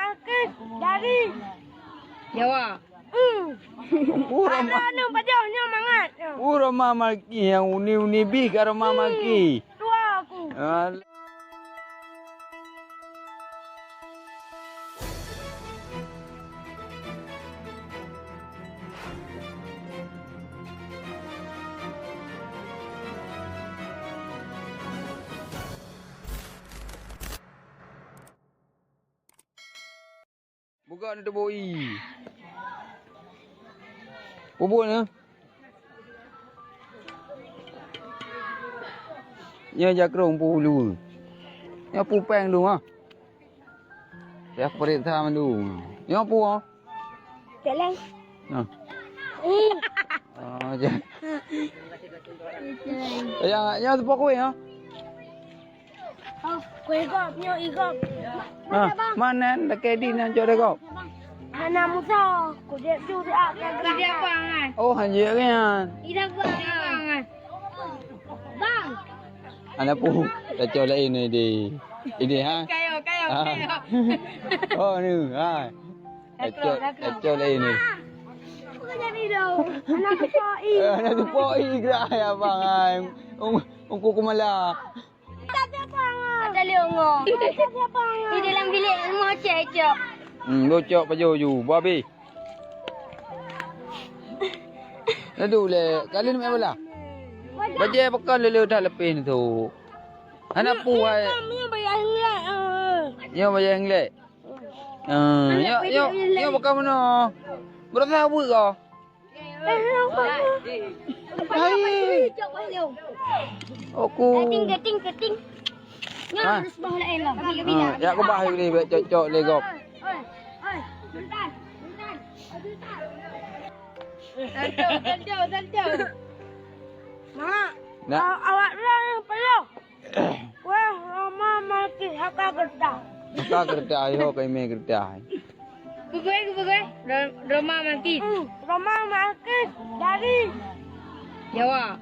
makin dari. Jawa. Ano bajaunya mangat. Pura mama ki yang uni bi karo mama ki. Tua aku. Buka ni teboi. Bubur ni. Ya jakrong pu lu. Ya pu peng lu ha. Ya perintah mandu. Ya pu ha. Jalan. Ha. Ah ja. Ya tu pokok ya. Oh, kue gop, nyo igop. Ha, mana dak kedi nan jo dak. Ana musa, ku dia tu dia akan Ida pangan. Oh hanya kan. Ida Pangan. Bang. Anak pu dah jo lain ni di. Ini ha. Kayo. Oh ni ha. Dah jo lain ni. Bukan jadi dah. Anak koi. Anak tu poi gerak ya bang ai. Ungku kumala. Tak ada pangan. Ada leongo. Tak ada pangan. Di dalam bilik semua cecok. Bocok baju ju, babi. Aduh le, kali ni main bola. Baju pakai lele dah lepin tu. Anak pu ai. Kami bayar ingat. Yo bayar inglek. Yo pakai mana? Berapa buat kau? Hai. Aku. Keting. Nyo harus bawa lain lah. Ya aku bahaya ni cocok le kau. Sultan. Tanjau. Mak, Nak. awak lah yang peluh. Wah, Rama mati haka gerda. Kau kerja ayo kau main kerja. Kukuai. Roma mati. Rama mati dari. Jawa.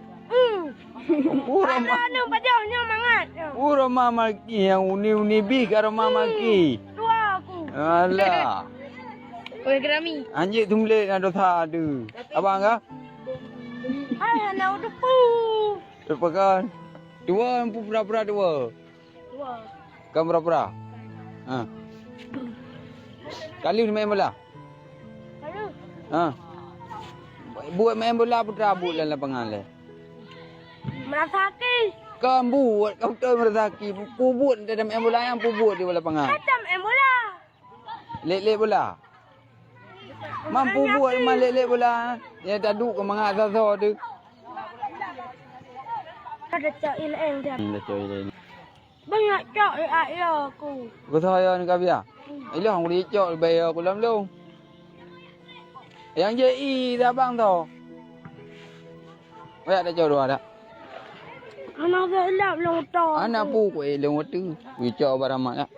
Pura Ano bajaunya mangat. Pura mama ki yang uni bi karo mama ki. Tua aku. Alah. Kue kerami. Anjing tumlek nak dosa ada. Abang kah? Ay, anak udah pu. Terpakan. Dua empu pura-pura dua. Tua. Kamu pura-pura. Ha. Kali ni main bola. Lalu, Ha. Buat main bola putra buat dalam lapangan le. merasaki. Kau buat kau tahu merasaki. Pubut dalam main bola yang pubut di lapangan. Macam bola. Lek-lek bola. Mampu buat memang lek-lek bola. Ya taduk ke mangat sasa tu. Ada cak ilaeng dia. Dah coy lain. Banyak cak ayah aku. Kau saya ni kabia. Ilah aku dicok bayar aku lam long. Yang je i dah bang tau. Banyak dah jauh dua dah. Anak gelap long to. Anak pu ku elong tu. Dicok baramak dah.